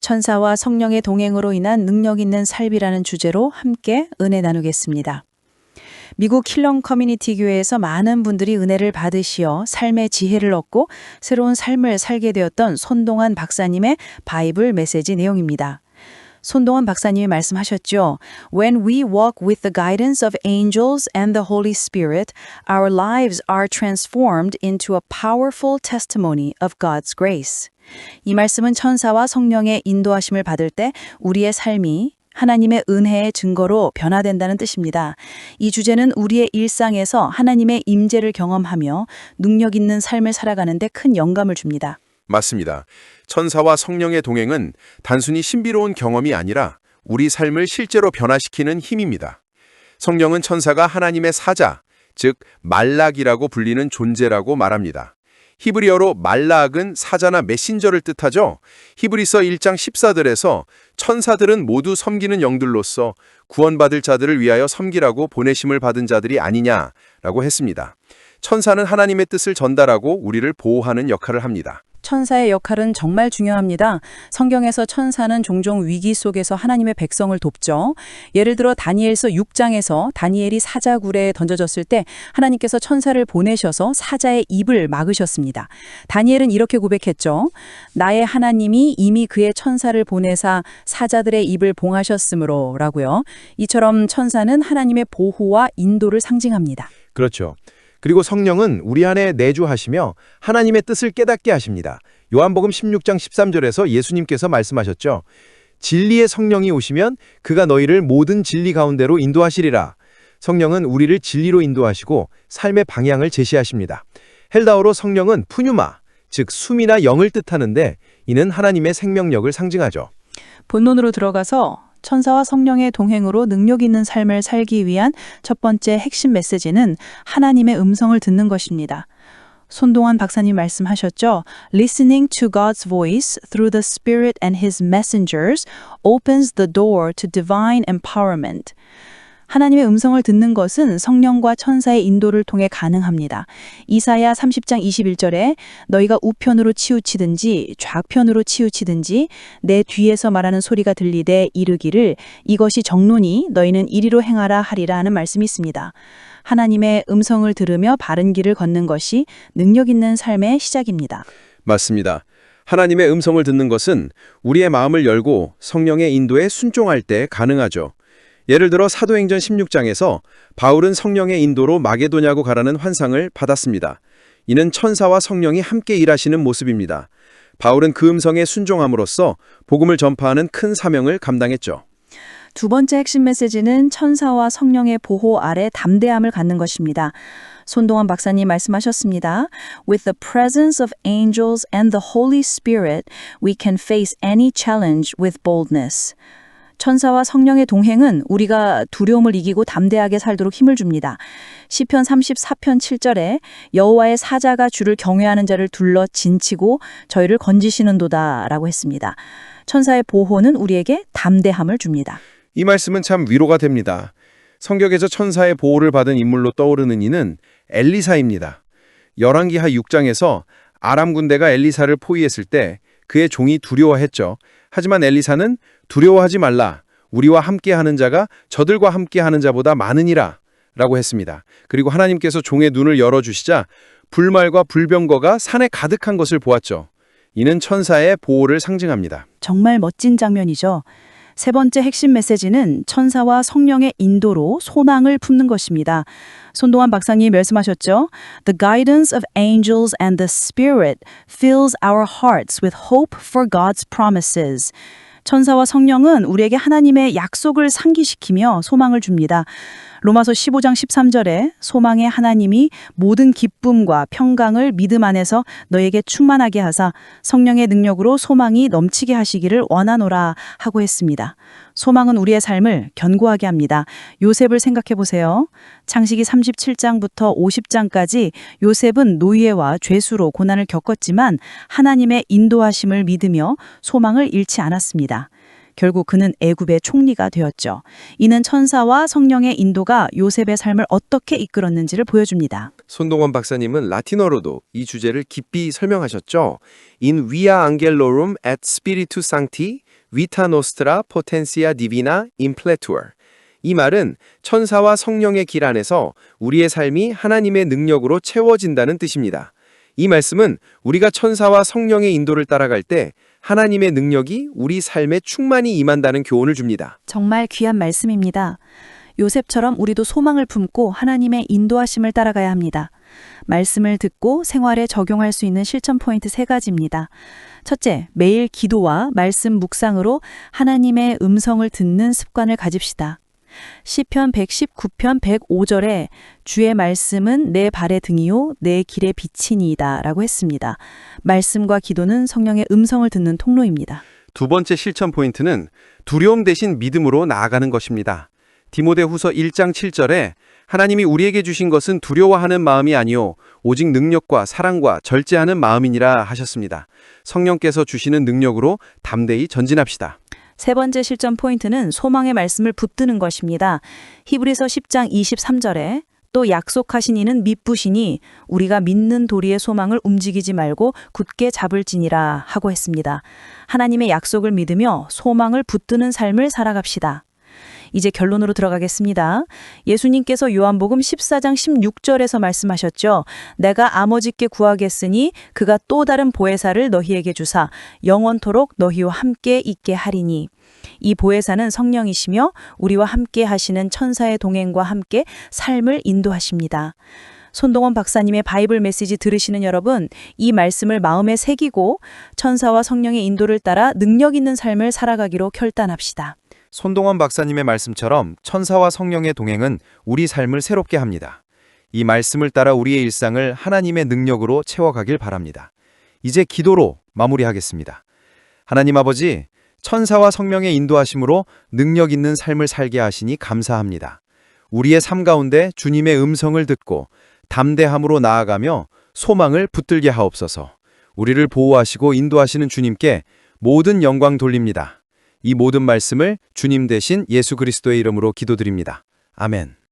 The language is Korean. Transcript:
천사와 성령의 동행으로 인한 능력 있는 삶이라는 주제로 함께 은혜 나누겠습니다. 미국 킬럼 커뮤니티 교회에서 많은 분들이 은혜를 받으시어 삶의 지혜를 얻고 새로운 삶을 살게 되었던 손동환 박사님의 바이블 메시지 내용입니다. 손동환 박사님이 말씀하셨죠. When we walk with the guidance of angels and the Holy Spirit, our lives are transformed into a powerful testimony of God's grace. 이 말씀은 천사와 성령의 인도하심을 받을 때 우리의 삶이 하나님의 은혜의 증거로 변화된다는 뜻입니다. 이 주제는 우리의 일상에서 하나님의 임재를 경험하며 능력 있는 삶을 살아가는 데 큰 영감을 줍니다. 맞습니다. 천사와 성령의 동행은 단순히 신비로운 경험이 아니라 우리 삶을 실제로 변화시키는 힘입니다. 성령은 천사가 하나님의 사자, 즉 말락이라고 불리는 존재라고 말합니다. 히브리어로 말락은 사자나 메신저를 뜻하죠. 히브리서 1장 14절에서 천사들은 모두 섬기는 영들로서 구원받을 자들을 위하여 섬기라고 보내심을 받은 자들이 아니냐라고 했습니다. 천사는 하나님의 뜻을 전달하고 우리를 보호하는 역할을 합니다. 천사의 역할은 정말 중요합니다. 성경에서 천사는 종종 위기 속에서 하나님의 백성을 돕죠. 예를 들어 다니엘서 6장에서 다니엘이 사자굴에 던져졌을 때 하나님께서 천사를 보내셔서 사자의 입을 막으셨습니다. 다니엘은 이렇게 고백했죠. 나의 하나님이 이미 그의 천사를 보내사 사자들의 입을 봉하셨으므로 라고요. 이처럼 천사는 하나님의 보호와 인도를 상징합니다. 그렇죠. 그리고 성령은 우리 안에 내주하시며 하나님의 뜻을 깨닫게 하십니다. 요한복음 16장 13절에서 예수님께서 말씀하셨죠. 진리의 성령이 오시면 그가 너희를 모든 진리 가운데로 인도하시리라. 성령은 우리를 진리로 인도하시고 삶의 방향을 제시하십니다. 헬라어로 성령은 푸뉴마, 즉 숨이나 영을 뜻하는데 이는 하나님의 생명력을 상징하죠. 본론으로 들어가서 천사와 성령의 동행으로 능력 있는 삶을 살기 위한 첫 번째 핵심 메시지는 하나님의 음성을 듣는 것입니다. 손동환 박사님 말씀하셨죠. Listening to God's voice through the Spirit and His messengers opens the door to divine empowerment. 하나님의 음성을 듣는 것은 성령과 천사의 인도를 통해 가능합니다. 이사야 30장 21절에 너희가 우편으로 치우치든지 좌편으로 치우치든지 내 뒤에서 말하는 소리가 들리되 이르기를 이것이 정론이 너희는 이리로 행하라 하리라 하는 말씀이 있습니다. 하나님의 음성을 들으며 바른 길을 걷는 것이 능력 있는 삶의 시작입니다. 맞습니다. 하나님의 음성을 듣는 것은 우리의 마음을 열고 성령의 인도에 순종할 때 가능하죠. 예를 들어 사도행전 16장에서 바울은 성령의 인도로 마게도냐고 가라는 환상을 받았습니다. 이는 천사와 성령이 함께 일하시는 모습입니다. 바울은 그 음성에 순종함으로써 복음을 전파하는 큰 사명을 감당했죠. 두 번째 핵심 메시지는 천사와 성령의 보호 아래 담대함을 갖는 것입니다. 손동환 박사님 말씀하셨습니다. With the presence of angels and the Holy Spirit, we can face any challenge with boldness. 천사와 성령의 동행은 우리가 두려움을 이기고 담대하게 살도록 힘을 줍니다. 시편 34편 7절에 여호와의 사자가 주를 경외하는 자를 둘러 진치고 저희를 건지시는도다 라고 했습니다. 천사의 보호는 우리에게 담대함을 줍니다. 이 말씀은 참 위로가 됩니다. 성경에서 천사의 보호를 받은 인물로 떠오르는 이는 엘리사입니다. 열왕기하 6장에서 아람 군대가 엘리사를 포위했을 때 그의 종이 두려워했죠. 하지만 엘리사는 두려워하지 말라. 우리와 함께하는 자가 저들과 함께하는 자보다 많으니라 라고 했습니다. 그리고 하나님께서 종의 눈을 열어주시자 불말과 불병거가 산에 가득한 것을 보았죠. 이는 천사의 보호를 상징합니다. 정말 멋진 장면이죠. 세 번째 핵심 메시지는 천사와 성령의 인도로 소망을 품는 것입니다. 손동환 박사님이 말씀하셨죠. The guidance of angels and the Spirit fills our hearts with hope for God's promises. 천사와 성령은 우리에게 하나님의 약속을 상기시키며 소망을 줍니다. 로마서 15장 13절에 소망의 하나님이 모든 기쁨과 평강을 믿음 안에서 너에게 충만하게 하사 성령의 능력으로 소망이 넘치게 하시기를 원하노라 하고 했습니다. 소망은 우리의 삶을 견고하게 합니다. 요셉을 생각해 보세요. 창세기 37장부터 50장까지 요셉은 노예와 죄수로 고난을 겪었지만 하나님의 인도하심을 믿으며 소망을 잃지 않았습니다. 결국 그는 애굽의 총리가 되었죠. 이는 천사와 성령의 인도가 요셉의 삶을 어떻게 이끌었는지를 보여줍니다. 손동원 박사님은 라틴어로도 이 주제를 깊이 설명하셨죠. In via angelorum et spiritu sancti, Vita nostra potentia divina impletur. 이 말은 천사와 성령의 길 안에서 우리의 삶이 하나님의 능력으로 채워진다는 뜻입니다. 이 말씀은 우리가 천사와 성령의 인도를 따라갈 때 하나님의 능력이 우리 삶에 충만히 임한다는 교훈을 줍니다. 정말 귀한 말씀입니다. 요셉처럼 우리도 소망을 품고 하나님의 인도하심을 따라가야 합니다. 말씀을 듣고 생활에 적용할 수 있는 실천 포인트 3가지입니다. 첫째, 매일 기도와 말씀 묵상으로 하나님의 음성을 듣는 습관을 가집시다. 시편 119편 105절에 주의 말씀은 내 발의 등이요 내 길의 빛이니이다 라고 했습니다. 말씀과 기도는 성령의 음성을 듣는 통로입니다. 두 번째 실천 포인트는 두려움 대신 믿음으로 나아가는 것입니다. 디모데후서 1장 7절에 하나님이 우리에게 주신 것은 두려워하는 마음이 아니요 오직 능력과 사랑과 절제하는 마음이니라 하셨습니다. 성령께서 주시는 능력으로 담대히 전진합시다. 세 번째 실전 포인트는 소망의 말씀을 붙드는 것입니다. 히브리서 10장 23절에 또 약속하신 이는 믿부시니 우리가 믿는 도리의 소망을 움직이지 말고 굳게 잡을지니라 하고 했습니다. 하나님의 약속을 믿으며 소망을 붙드는 삶을 살아갑시다. 이제 결론으로 들어가겠습니다. 예수님께서 요한복음 14장 16절에서 말씀하셨죠. 내가 아버지께 구하겠으니 그가 또 다른 보혜사를 너희에게 주사 영원토록 너희와 함께 있게 하리니. 이 보혜사는 성령이시며 우리와 함께 하시는 천사의 동행과 함께 삶을 인도하십니다. 손동원 박사님의 바이블 메시지 들으시는 여러분, 이 말씀을 마음에 새기고 천사와 성령의 인도를 따라 능력 있는 삶을 살아가기로 결단합시다. 손동원 박사님의 말씀처럼 천사와 성령의 동행은 우리 삶을 새롭게 합니다. 이 말씀을 따라 우리의 일상을 하나님의 능력으로 채워가길 바랍니다. 이제 기도로 마무리하겠습니다. 하나님 아버지, 천사와 성령의 인도하심으로 능력 있는 삶을 살게 하시니 감사합니다. 우리의 삶 가운데 주님의 음성을 듣고 담대함으로 나아가며 소망을 붙들게 하옵소서. 우리를 보호하시고 인도하시는 주님께 모든 영광 돌립니다. 이 모든 말씀을 주님 대신 예수 그리스도의 이름으로 기도드립니다. 아멘.